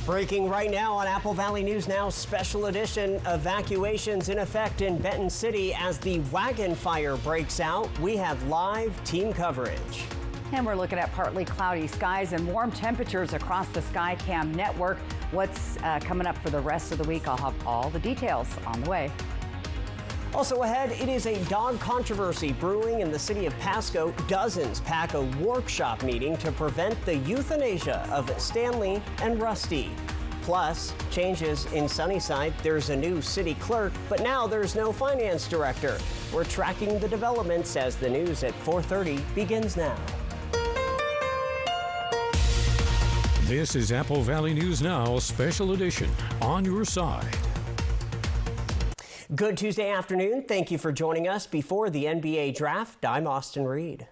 Breaking right now on Apple Valley News Now special edition. Evacuations in effect in Benton City as the wagon fire breaks out. We have live team coverage. And we're looking at partly cloudy skies and warm temperatures across the Skycam network. What's coming up for the rest of the week? I'll have all the details on the way. Also ahead, it is a dog controversy brewing in the city of Pasco. Dozens pack a workshop meeting to prevent the euthanasia of Stanley and Rusty. Plus, changes in Sunnyside. There's a new city clerk, but now there's no finance director. We're tracking the developments as the news at 4:30 begins now. This is Apple Valley News Now Special Edition, on your side. Good Tuesday afternoon. Thank you for joining us before the NBA draft. I'm Austin Reed.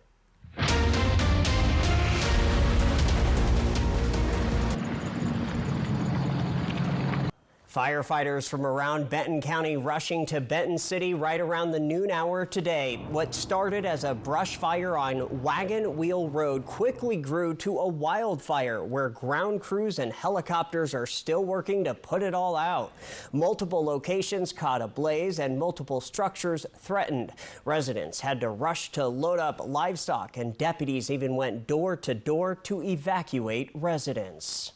Firefighters from around Benton County rushing to Benton City right around the noon hour today. What started as a brush fire on Wagon Wheel Road quickly grew to a wildfire where ground crews and helicopters are still working to put it all out. Multiple locations caught ablaze and multiple structures threatened. Residents had to rush to load up livestock, and deputies even went door to door to evacuate residents.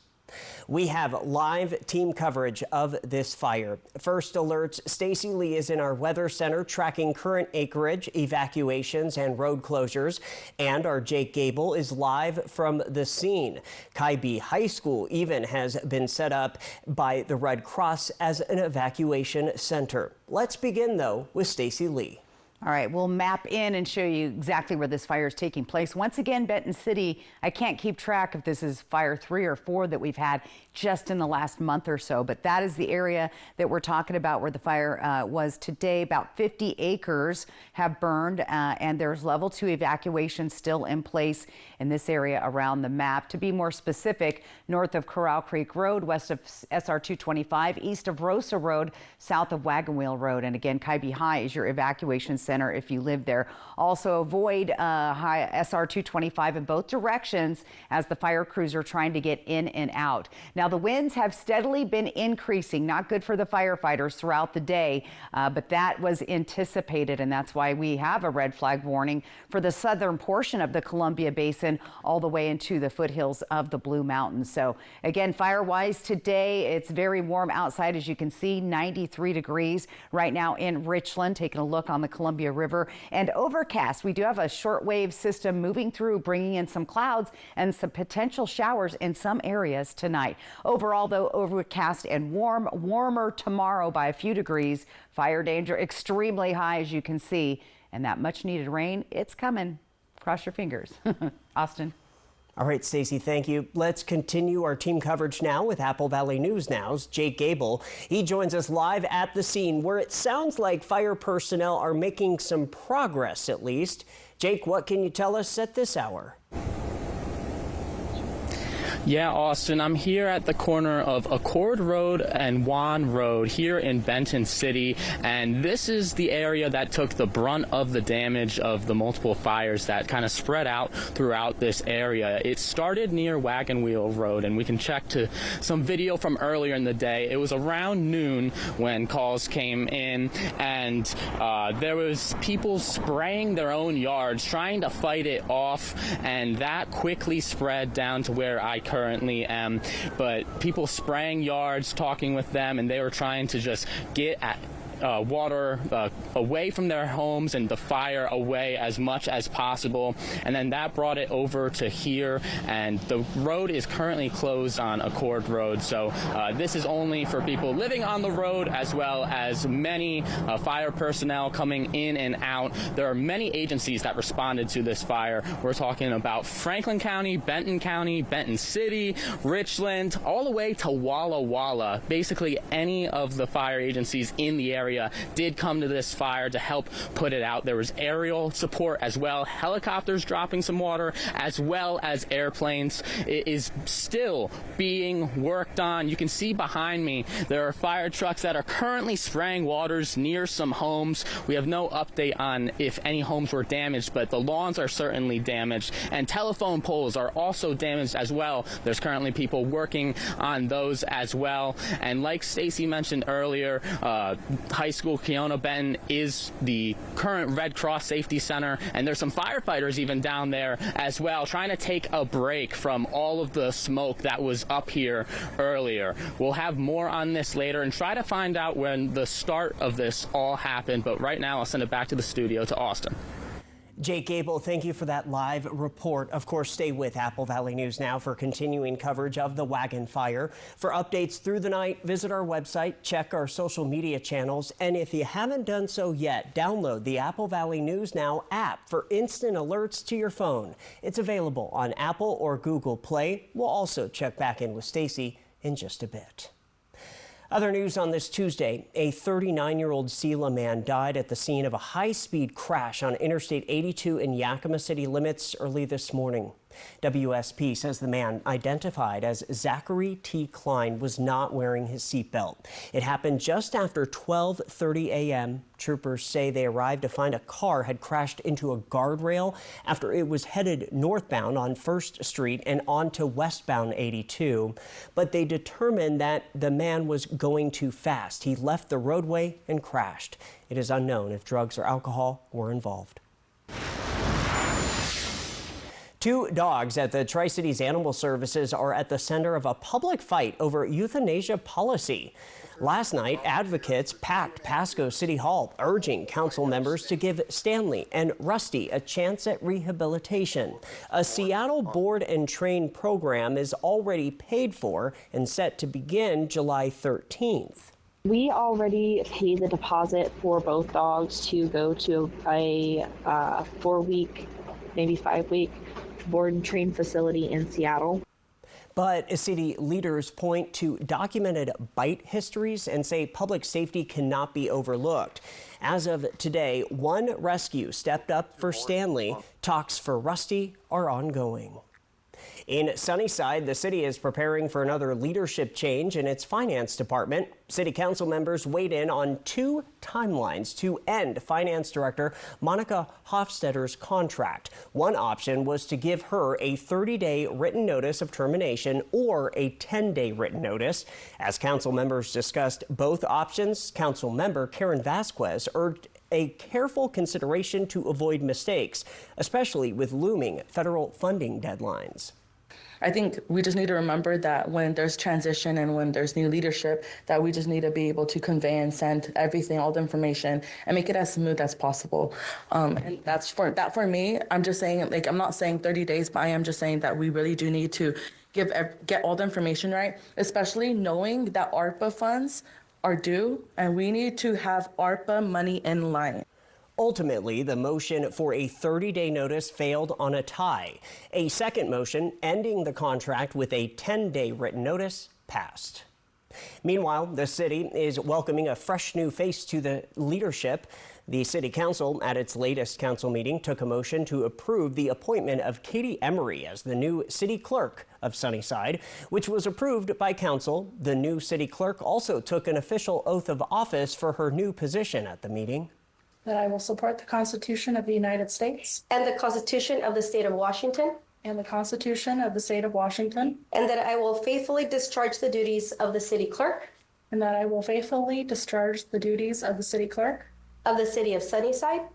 We have live team coverage of this fire. First Alert's Stacy Lee is in our weather center tracking current acreage, evacuations, and road closures. And our Jake Gable is live from the scene. Kaibi High School even has been set up by the Red Cross as an evacuation center. Let's begin, though, with Stacy Lee. All right, we'll map in and show you exactly where this fire is taking place. Once again, Benton City, I can't keep track if this is fire 3 or 4 that we've had just in the last month or so, but that is the area that we're talking about where the fire was today. About 50 acres have burned, and there's level 2 evacuation still in place in this area around the map. To be more specific, north of Corral Creek Road, west of SR 225, east of Rosa Road, south of Wagon Wheel Road. And again, Kaibi High is your evacuation center if you live there. Also avoid high SR 225 in both directions as the fire crews are trying to get in and out. Now, the winds have steadily been increasing, not good for the firefighters throughout the day, but that was anticipated, and that's why we have a red flag warning for the southern portion of the Columbia Basin all the way into the foothills of the Blue Mountains. So again, fire-wise today, it's very warm outside, as you can see, 93 degrees right now in Richland. Taking a look on the Columbia River, and overcast. We do have a shortwave system moving through, bringing in some clouds and some potential showers in some areas tonight. Overall, though, overcast and warmer tomorrow by a few degrees. Fire danger extremely high, as you can see, and that much needed rain, it's coming. Cross your fingers. Austin. All right, Stacy, thank you. Let's continue our team coverage now with Apple Valley News Now's Jake Gable. He joins us live at the scene where it sounds like fire personnel are making some progress, at least. Jake, what can you tell us at this hour? Yeah, Austin, I'm here at the corner of Accord Road and Juan Road here in Benton City, and this is the area that took the brunt of the damage of the multiple fires that kind of spread out throughout this area. It started near Wagon Wheel Road, and we can check to some video from earlier in the day. It was around noon when calls came in, and there was people spraying their own yards, trying to fight it off, and that quickly spread down to where I currently am. But people spraying yards, talking with them, and they were trying to just get at water away from their homes and the fire away as much as possible. And then that brought it over to here, and the road is currently closed on Accord Road. So this is only for people living on the road, as well as many fire personnel coming in and out. There are many agencies that responded to this fire. We're talking about Franklin County, Benton City, Richland, all the way to Walla Walla. Basically any of the fire agencies in the area area did come to this fire to help put it out. There was aerial support as well, helicopters dropping some water, as well as airplanes. It is still being worked on. You can see behind me there are fire trucks that are currently spraying waters near some homes. We have no update on if any homes were damaged, but the lawns are certainly damaged, and telephone poles are also damaged as well. There's currently people working on those as well. And like Stacy mentioned earlier, high school Keona Benton is the current Red Cross Safety Center, and there's some firefighters even down there as well, trying to take a break from all of the smoke that was up here earlier. We'll have more on this later and try to find out when the start of this all happened, but right now I'll send it back to the studio to Austin. Jake Gable, thank you for that live report. Of course, stay with Apple Valley News Now for continuing coverage of the wagon fire. For updates through the night, visit our website, check our social media channels, and if you haven't done so yet, download the Apple Valley News Now app for instant alerts to your phone. It's available on Apple or Google Play. We'll also check back in with Stacy in just a bit. Other news on this Tuesday, a 39-year-old Selah man died at the scene of a high-speed crash on Interstate 82 in Yakima City limits early this morning. WSP says the man, identified as Zachary T. Klein, was not wearing his seatbelt. It happened just after 12:30 a.m. Troopers say they arrived to find a car had crashed into a guardrail after it was headed northbound on 1st Street and onto westbound 82. But they determined that the man was going too fast. He left the roadway and crashed. It is unknown if drugs or alcohol were involved. 2 dogs at the Tri-Cities Animal Services are at the center of a public fight over euthanasia policy. Last night, advocates packed Pasco City Hall, urging council members to give Stanley and Rusty a chance at rehabilitation. A Seattle board and train program is already paid for and set to begin July 13th. We already paid the deposit for both dogs to go to a 4-week, maybe 5-week board and train facility in Seattle. But city leaders point to documented bite histories and say public safety cannot be overlooked. As of today, 1 rescue stepped up for Stanley. Talks for Rusty are ongoing. In Sunnyside, the city is preparing for another leadership change in its finance department. City council members weighed in on 2 timelines to end finance director Monica Hofstadter's contract. One option was to give her a 30-day written notice of termination or a 10-day written notice. As council members discussed both options, council member Karen Vasquez urged a careful consideration to avoid mistakes, especially with looming federal funding deadlines. I think we just need to remember that when there's transition and when there's new leadership, that we just need to be able to convey and send everything, all the information, and make it as smooth as possible. And that's for me. I'm just saying, like, I'm not saying 30 days, but I am just saying that we really do need to get all the information right, especially knowing that ARPA funds are due, and we need to have ARPA money in line. Ultimately, the motion for a 30-day notice failed on a tie. A second motion ending the contract with a 10-day written notice passed. Meanwhile, the city is welcoming a fresh new face to the leadership. The city council, at its latest council meeting, took a motion to approve the appointment of Katie Emery as the new city clerk of Sunnyside, which was approved by council. The new city clerk also took an official oath of office for her new position at the meeting. That I will support the Constitution of the United States and the Constitution of the State of Washington, and the Constitution of the State of Washington, and that I will faithfully discharge the duties of the city clerk and that I will faithfully discharge the duties of the city clerk of the city of Sunnyside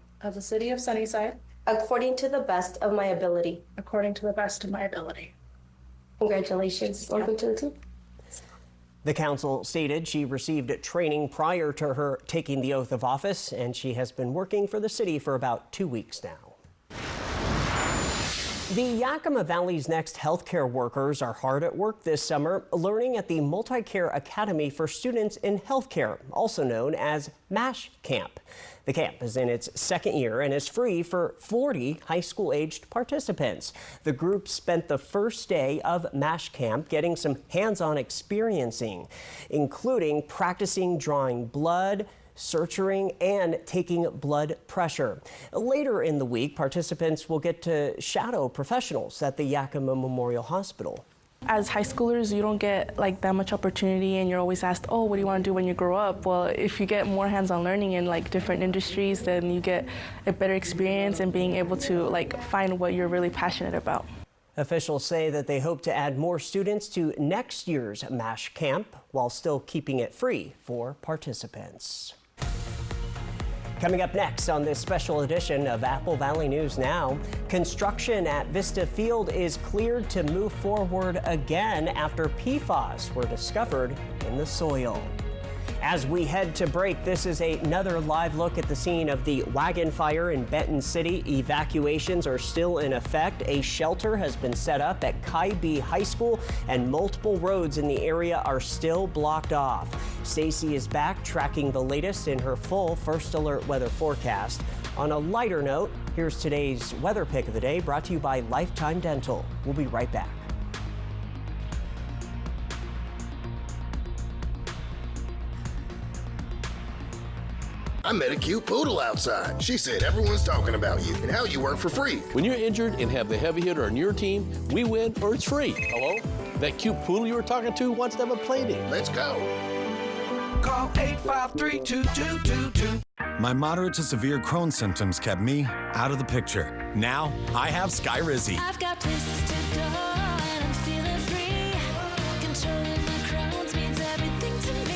according to the best of my ability. according to the best of my ability. Congratulations. Welcome to the team. The council stated she received training prior to her taking the oath of office, and she has been working for the city for about 2 weeks now. The Yakima Valley's next healthcare workers are hard at work this summer, learning at the Multi-Care Academy for Students in Healthcare, also known as MASH Camp. The camp is in its 2nd year and is free for 40 high school-aged participants. The group spent the first day of MASH Camp getting some hands-on experiencing, including practicing drawing blood, suturing, and taking blood pressure. Later in the week, participants will get to shadow professionals at the Yakima Memorial Hospital. As high schoolers, you don't get like that much opportunity, and you're always asked, oh, what do you want to do when you grow up? Well, if you get more hands-on learning in like different industries, then you get a better experience in being able to like find what you're really passionate about. Officials say that they hope to add more students to next year's MASH camp while still keeping it free for participants. Coming up next on this special edition of Apple Valley News Now, construction at Vista Field is cleared to move forward again after PFAS were discovered in the soil. As we head to break, this is another live look at the scene of the wagon fire in Benton City. Evacuations are still in effect. A shelter has been set up at Kye High School, and multiple roads in the area are still blocked off. Stacy is back tracking the latest in her full First Alert weather forecast. On a lighter note, here's today's weather pick of the day, brought to you by Lifetime Dental. We'll be right back. I met a cute poodle outside. She said everyone's talking about you and how you work for free. When you're injured and have the heavy hitter on your team, we win or it's free. Hello? That cute poodle you were talking to wants to have a play date. Let's go. Call 853-2222. My moderate to severe Crohn's symptoms kept me out of the picture. Now I have Skyrizi. I've got places to go and I'm feeling free. Controlling my Crohn's means everything to me.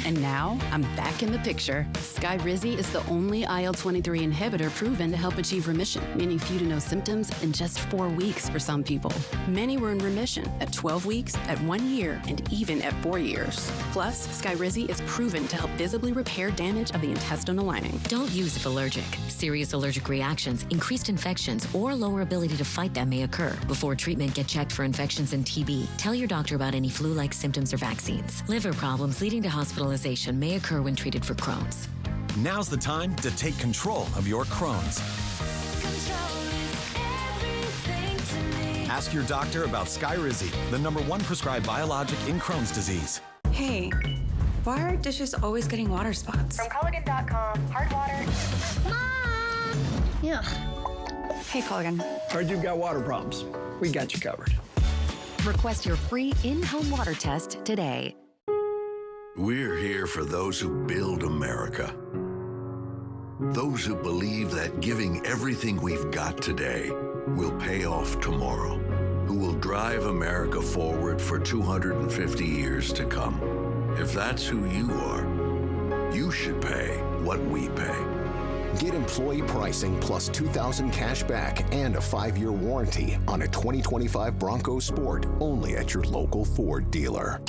And now, I'm back in the picture. Skyrizi is the only IL-23 inhibitor proven to help achieve remission, meaning few to no symptoms in just 4 weeks for some people. Many were in remission at 12 weeks, at 1 year, and even at 4 years. Plus, Skyrizi is proven to help visibly repair damage of the intestinal lining. Don't use if allergic. Serious allergic reactions, increased infections, or lower ability to fight them may occur. Before treatment, get checked for infections and TB. Tell your doctor about any flu-like symptoms or vaccines. Liver problems leading to hospitalization may occur when treated for Crohn's. Now's the time to take control of your Crohn's. Ask your doctor about Skyrizi, the #1 prescribed biologic in Crohn's disease. Hey, why are dishes always getting water spots? From Culligan.com, hard water. Mom! Yeah. Hey, Culligan. Heard you've got water problems. We got you covered. Request your free in-home water test today. We're here for those who build America. Those who believe that giving everything we've got today will pay off tomorrow. Who will drive America forward for 250 years to come. If that's who you are, you should pay what we pay. Get employee pricing plus $2,000 cash back and a 5-year warranty on a 2025 Bronco Sport only at your local Ford dealer.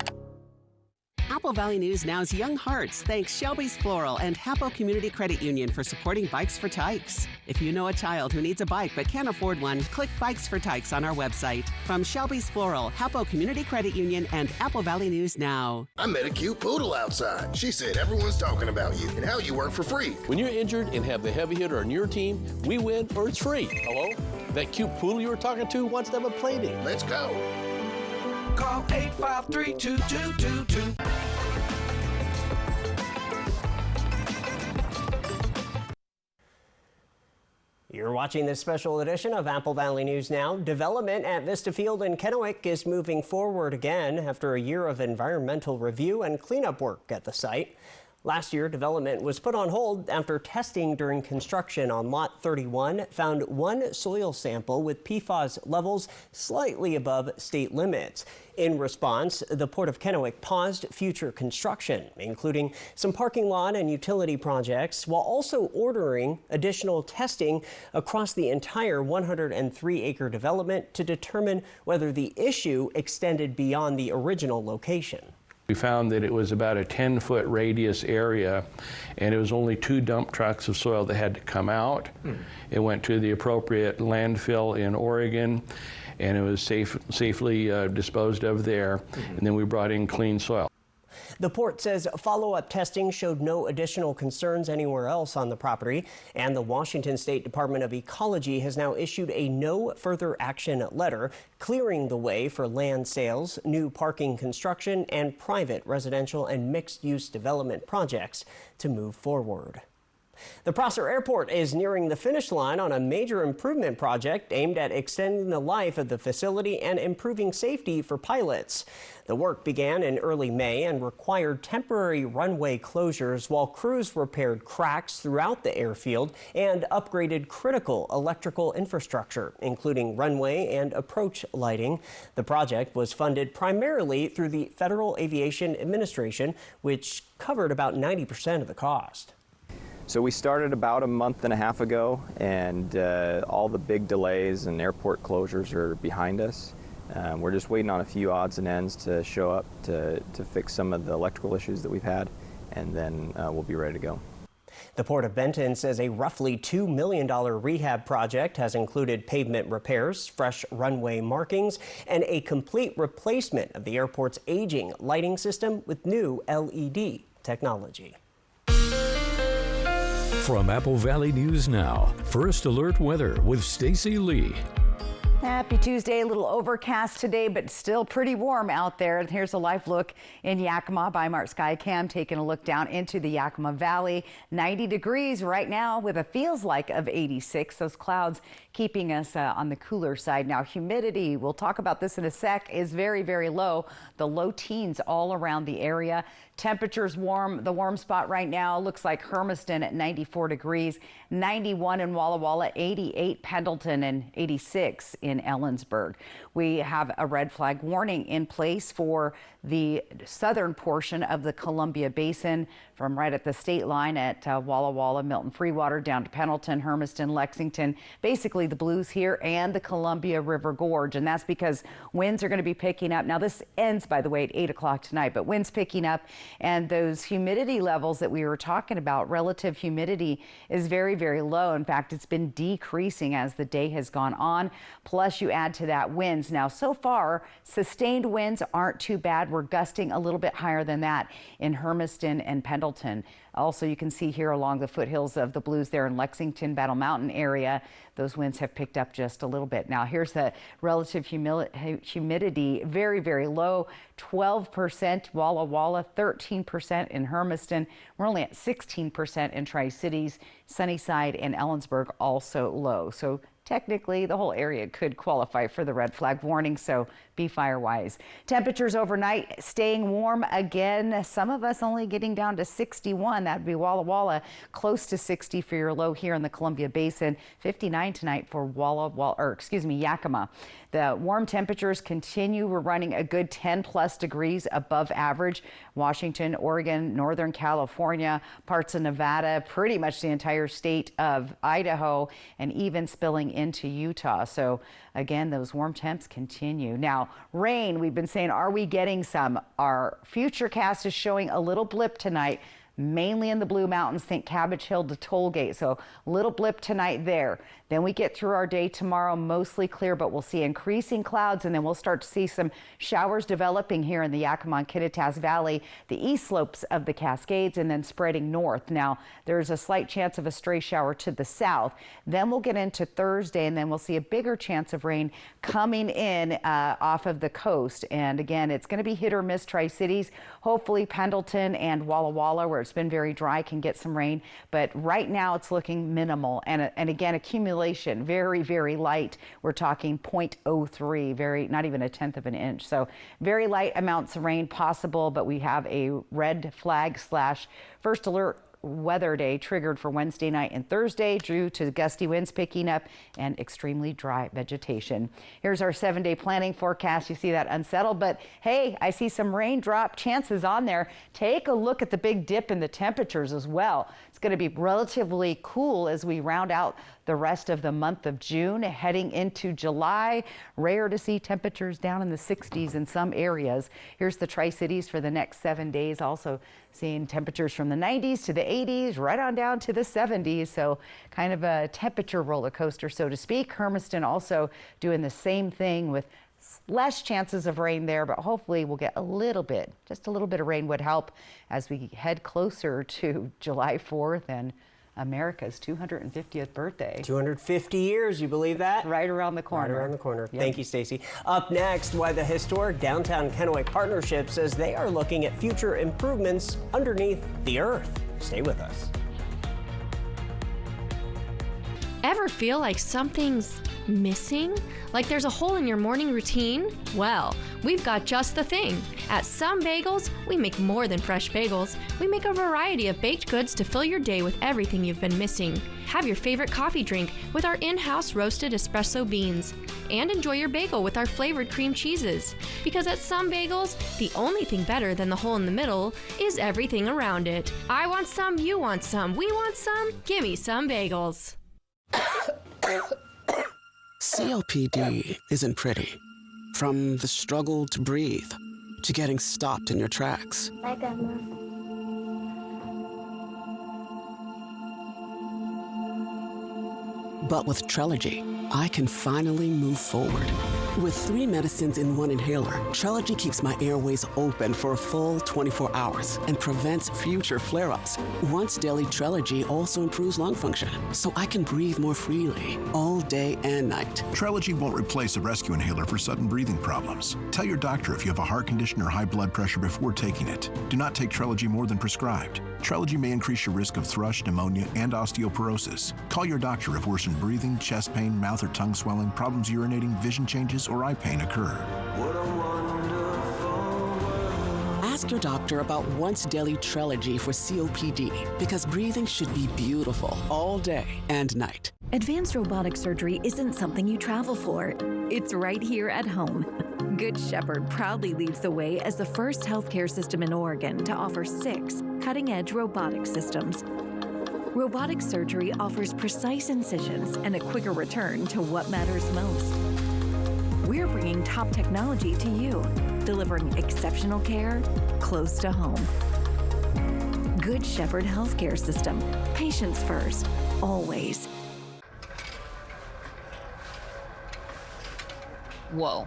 Apple Valley News Now's Young Hearts thanks Shelby's Floral and Hapo Community Credit Union for supporting Bikes for Tykes. If you know a child who needs a bike but can't afford one, click Bikes for Tykes on our website. From Shelby's Floral, Hapo Community Credit Union, and Apple Valley News Now. I met a cute poodle outside. She said everyone's talking about you and how you work for free. When you're injured and have the heavy hitter on your team, we win or it's free. Hello? That cute poodle you were talking to wants to have a play date. Let's go. Call 853-2222. You're watching this special edition of Apple Valley News Now. Development at Vista Field in Kennewick is moving forward again after a year of environmental review and cleanup work at the site. Last year, development was put on hold after testing during construction on Lot 31 found one soil sample with PFAS levels slightly above state limits. In response, the Port of Kennewick paused future construction, including some parking lot and utility projects, while also ordering additional testing across the entire 103-acre development to determine whether the issue extended beyond the original location. We found that it was about a 10-foot radius area, and it was only 2 dump trucks of soil that had to come out. It went to the appropriate landfill in Oregon, and it was safely disposed of there, and then we brought in clean soil. The port says follow-up testing showed no additional concerns anywhere else on the property, and the Washington State Department of Ecology has now issued a no further action letter clearing the way for land sales, new parking construction, and private residential and mixed-use development projects to move forward. The Prosser Airport is nearing the finish line on a major improvement project aimed at extending the life of the facility and improving safety for pilots. The work began in early May and required temporary runway closures while crews repaired cracks throughout the airfield and upgraded critical electrical infrastructure, including runway and approach lighting. The project was funded primarily through the Federal Aviation Administration, which covered about 90% of the cost. So we started about a month and a half ago, and all the big delays and airport closures are behind us. We're just waiting on a few odds and ends to show up to fix some of the electrical issues that we've had, and then we'll be ready to go. The Port of Benton says a roughly $2 million rehab project has included pavement repairs, fresh runway markings, and a complete replacement of the airport's aging lighting system with new LED technology. From Apple Valley News Now, First Alert Weather with Stacy Lee. Happy Tuesday. A little overcast today, but still pretty warm out there. And here's a live look in Yakima by Mart Skycam, taking a look down into the Yakima Valley. 90 degrees right now with a feels like of 86. Those clouds keeping us on the cooler side. Now, humidity, we'll talk about this in a sec, is very, very low. The low teens all around the area. Temperatures warm. The warm spot right now looks like Hermiston at 94 degrees, 91 in Walla Walla, 88 Pendleton, and 86 in Ellensburg. We have a red flag warning in place for the southern portion of the Columbia Basin from right at the state line at Walla Walla, Milton Freewater, down to Pendleton, Hermiston, Lexington, basically the Blues here and the Columbia River Gorge. And that's because winds are going to be picking up. Now, this ends, by the way, at 8 o'clock tonight, but winds picking up, and those humidity levels that we were talking about, relative humidity, is very, very low. In fact, it's been decreasing as the day has gone on. Plus, you add to that winds. Now, so far, sustained winds aren't too bad. We're gusting a little bit higher than that in Hermiston and Pendleton. Also, you can see here along the foothills of the Blues there in Lexington, Battle Mountain area, those winds have picked up just a little bit. Now, here's the relative humidity, very, very low, 12% Walla Walla, 13% in Hermiston. We're only at 16% in Tri-Cities. Sunnyside and Ellensburg also low. So technically, the whole area could qualify for the red flag warning, so be fire wise. Temperatures overnight staying warm again. Some of us only getting down to 61. That'd be Walla Walla, close to 60 for your low here in the Columbia Basin. 59 tonight for Yakima. The warm temperatures continue. We're running a good 10 plus degrees above average. Washington, Oregon, Northern California, parts of Nevada, pretty much the entire state of Idaho, and even spilling into Utah. So again, those warm temps continue. Now, rain, we've been saying, are we getting some? Our Futurecast is showing a little blip tonight, mainly in the Blue Mountains, think Cabbage Hill to Tollgate. So little blip tonight there. Then we get through our day tomorrow, mostly clear, but we'll see increasing clouds, and then we'll start to see some showers developing here in the Yakima and Kittitas Valley, the east slopes of the Cascades, and then spreading north. Now, there's a slight chance of a stray shower to the south. Then we'll get into Thursday, and then we'll see a bigger chance of rain coming in off of the coast. And again, it's going to be hit or miss Tri-Cities. Hopefully Pendleton and Walla Walla, where it's been very dry, can get some rain. But right now it's looking minimal. And again, accumulation, very, very light. We're talking 0.03, not even a tenth of an inch. So very light amounts of rain possible, but we have a red flag / first alert weather day triggered for Wednesday night and Thursday due to gusty winds picking up and extremely dry vegetation. Here's our 7-day planning forecast. You see that unsettled, but hey, I see some raindrop chances on there. Take a look at the big dip in the temperatures as well. It's going to be relatively cool as we round out the rest of the month of June, heading into July. Rare to see temperatures down in the 60s in some areas. Here's the Tri-Cities for the next 7 days. Also seeing temperatures from the 90s to the 80s, right on down to the 70s. So kind of a temperature roller coaster, so to speak. Hermiston also doing the same thing with Less chances of rain there, but hopefully we'll get a little bit, just a little bit of rain would help as we head closer to July 4th and America's 250th birthday. 250 years, you believe that? Right around the corner. Right around the corner. Yep. Thank you, Stacy. Up next, why the historic Downtown Kennewick Partnership says they are looking at future improvements underneath the earth. Stay with us. Ever feel like something's missing? Like there's a hole in your morning routine? Well, we've got just the thing. At Some Bagels, we make more than fresh bagels. We make a variety of baked goods to fill your day with everything you've been missing. Have your favorite coffee drink with our in-house roasted espresso beans. And enjoy your bagel with our flavored cream cheeses. Because at Some Bagels, the only thing better than the hole in the middle is everything around it. I want some, you want some, we want some, gimme Some Bagels. COPD isn't pretty. From the struggle to breathe, to getting stopped in your tracks. Bye, Grandma. But with Trelegy, I can finally move forward. With 3 medicines in 1 inhaler, Trelegy keeps my airways open for a full 24 hours and prevents future flare-ups. Once daily Trelegy also improves lung function, so I can breathe more freely all day and night. Trelegy won't replace a rescue inhaler for sudden breathing problems. Tell your doctor if you have a heart condition or high blood pressure before taking it. Do not take Trelegy more than prescribed. Trelegy may increase your risk of thrush, pneumonia, and osteoporosis. Call your doctor if worsened breathing, chest pain, mouth or tongue swelling, problems urinating, vision changes, or eye pain occur. Ask your doctor about once daily Trelegy for COPD, because breathing should be beautiful all day and night. Advanced robotic surgery isn't something you travel for. It's right here at home. Good Shepherd proudly leads the way as the first healthcare system in Oregon to offer 6 cutting-edge robotic systems. Robotic surgery offers precise incisions and a quicker return to what matters most. We're bringing top technology to you, delivering exceptional care close to home. Good Shepherd Healthcare System. Patients first, always. Whoa.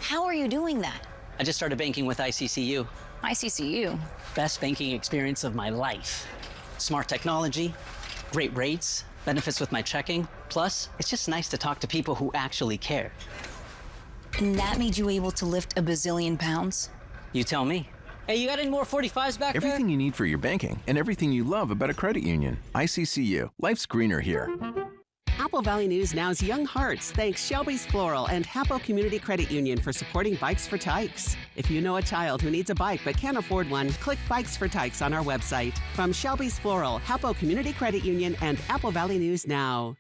How are you doing that? I just started banking with ICCU. ICCU? Best banking experience of my life. Smart technology, great rates, benefits with my checking. Plus, it's just nice to talk to people who actually care. And that made you able to lift a bazillion pounds? You tell me. Hey, you got any more 45s back there? Everything you need for your banking and everything you love about a credit union. ICCU. Life's greener here. Apple Valley News Now's Young Hearts thanks Shelby's Floral and Hapo Community Credit Union for supporting Bikes for Tykes. If you know a child who needs a bike but can't afford one, click Bikes for Tykes on our website. From Shelby's Floral, Hapo Community Credit Union, and Apple Valley News Now.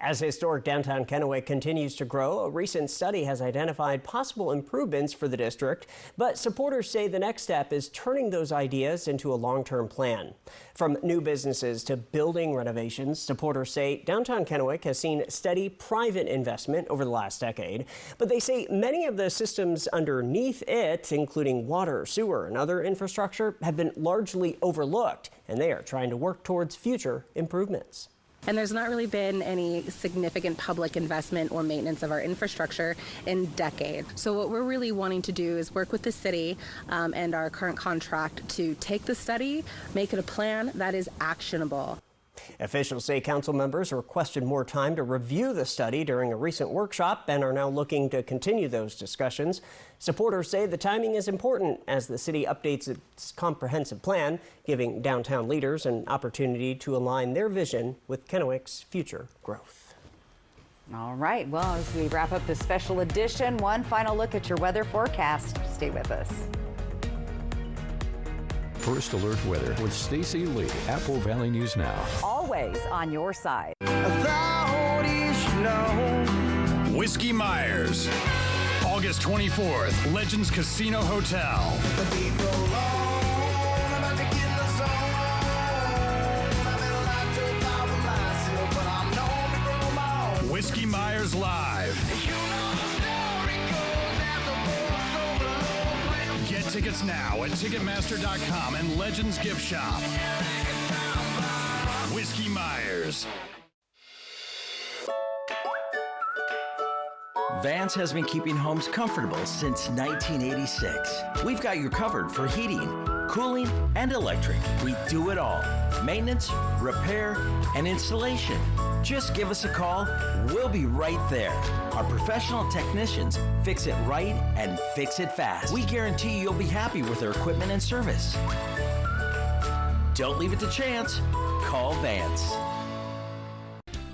As historic downtown Kennewick continues to grow, a recent study has identified possible improvements for the district, but supporters say the next step is turning those ideas into a long-term plan. From new businesses to building renovations, supporters say downtown Kennewick has seen steady private investment over the last decade, but they say many of the systems underneath it, including water, sewer, and other infrastructure, have been largely overlooked, and they are trying to work towards future improvements. And there's not really been any significant public investment or maintenance of our infrastructure in decades. So what we're really wanting to do is work with the city and our current contract to take the study, make it a plan that is actionable. Officials say council members requested more time to review the study during a recent workshop and are now looking to continue those discussions. Supporters say the timing is important as the city updates its comprehensive plan, giving downtown leaders an opportunity to align their vision with Kennewick's future growth. All right, well, as we wrap up this special edition, one final look at your weather forecast. Stay with us. First Alert Weather with Stacy Lee, Apple Valley News Now. Always on your side. Whiskey Myers, August 24th, Legends Casino Hotel. Whiskey Myers Live. Get tickets now at Ticketmaster.com and Legends Gift Shop. Whiskey Myers. Vance has been keeping homes comfortable since 1986. We've got you covered for heating, cooling, and electric. We do it all. Maintenance, repair, and installation. Just give us a call. We'll be right there. Our professional technicians fix it right and fix it fast. We guarantee you'll be happy with our equipment and service. Don't leave it to chance. Call Vance.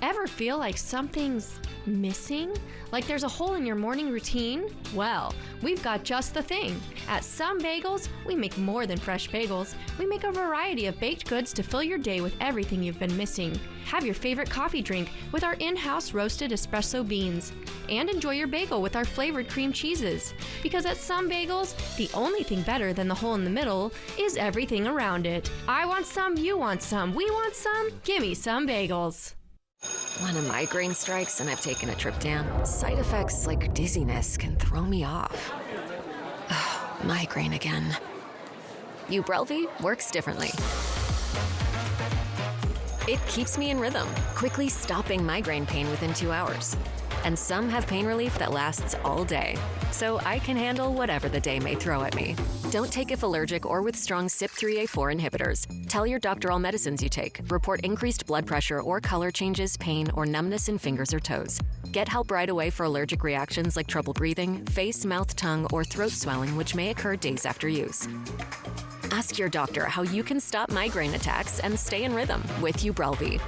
Ever feel like something's missing? Like there's a hole in your morning routine? Well, we've got just the thing. At Some Bagels, we make more than fresh bagels. We make a variety of baked goods to fill your day with everything you've been missing. Have your favorite coffee drink with our in-house roasted espresso beans. And enjoy your bagel with our flavored cream cheeses. Because at Some Bagels, the only thing better than the hole in the middle is everything around it. I want some, you want some, we want some. Gimme Some Bagels. When a migraine strikes and I've taken a triptan, side effects like dizziness can throw me off. Migraine again. Ubrelvy works differently. It keeps me in rhythm, quickly stopping migraine pain within 2 hours. And some have pain relief that lasts all day, so I can handle whatever the day may throw at me. Don't take if allergic or with strong CYP3A4 inhibitors. Tell your doctor all medicines you take. Report increased blood pressure or color changes, pain, or numbness in fingers or toes. Get help right away for allergic reactions like trouble breathing, face, mouth, tongue, or throat swelling, which may occur days after use. Ask your doctor how you can stop migraine attacks and stay in rhythm with Ubrelvy.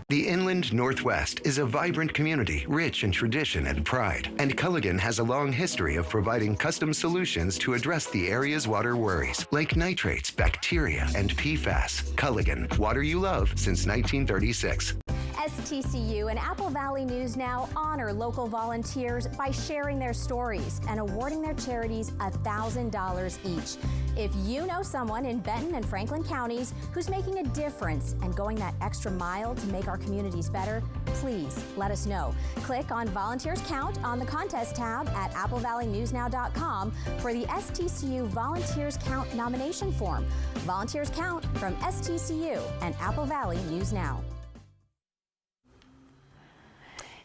The Inland Northwest is a vibrant community, rich in tradition and pride. And Culligan has a long history of providing custom solutions to address the area's water worries, like nitrates, bacteria, and PFAS. Culligan, water you love since 1936. STCU and Apple Valley News Now honor local volunteers by sharing their stories and awarding their charities $1,000 each. If you know someone in Benton and Franklin counties who's making a difference and going that extra mile to make our communities better, please let us know. Click on Volunteers Count on the contest tab at applevalleyNewsNow.com for the STCU Volunteers Count nomination form. Volunteers Count from STCU and Apple Valley News Now.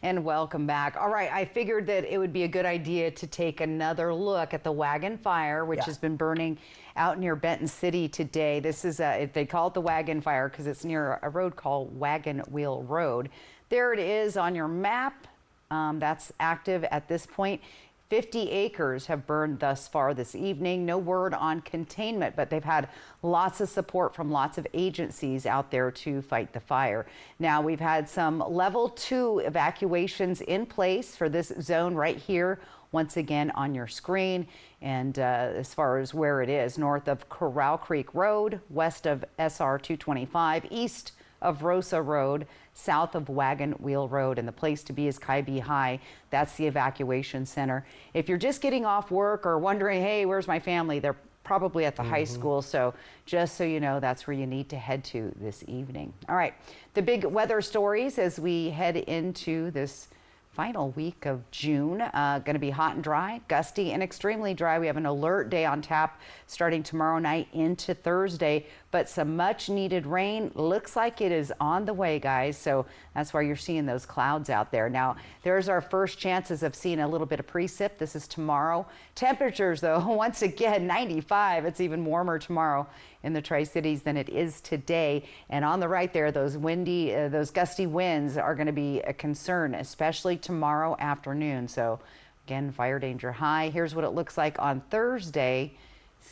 And welcome back. All right, I figured that it would be a good idea to take another look at the Wagon Fire, which has been burning out near Benton City today. This is, they call it the Wagon Fire because it's near a road called Wagon Wheel Road. There it is on your map. That's active at this point. 50 acres have burned thus far this evening. No word on containment, but they've had lots of support from lots of agencies out there to fight the fire. Now, we've had some level 2 evacuations in place for this zone right here, once again on your screen. And as far as where it is, north of Corral Creek Road, west of SR 225, east of Rosa Road, south of Wagon Wheel Road, and the place to be is Kybee High. That's the evacuation center. If you're just getting off work or wondering, hey, where's my family? They're probably at the high school, so just so you know, that's where you need to head to this evening. All right, the big weather stories as we head into this final week of June. Going to be hot and dry, gusty and extremely dry. We have an alert day on tap starting tomorrow night into Thursday, but some much needed rain looks like it is on the way, guys. So that's why you're seeing those clouds out there. Now, there's our first chances of seeing a little bit of precip. This is tomorrow. Temperatures, though, once again, 95. It's even warmer tomorrow in the Tri-Cities than it is today. And on the right there, those windy, those gusty winds are going to be a concern, especially tomorrow afternoon. So again, fire danger high. Here's what it looks like on Thursday.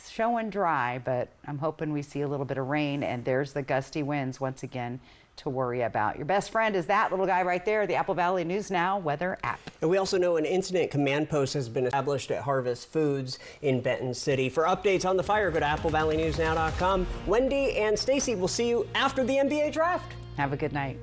Showing dry, but I'm hoping we see a little bit of rain, and there's the gusty winds once again to worry about. Your best friend is that little guy right there, the Apple Valley News Now weather app. And we also know an incident command post has been established at Harvest Foods in Benton City. For updates on the fire, go to applevalleyNewsNow.com. Wendy and Stacy, we'll see you after the NBA draft. Have a good night.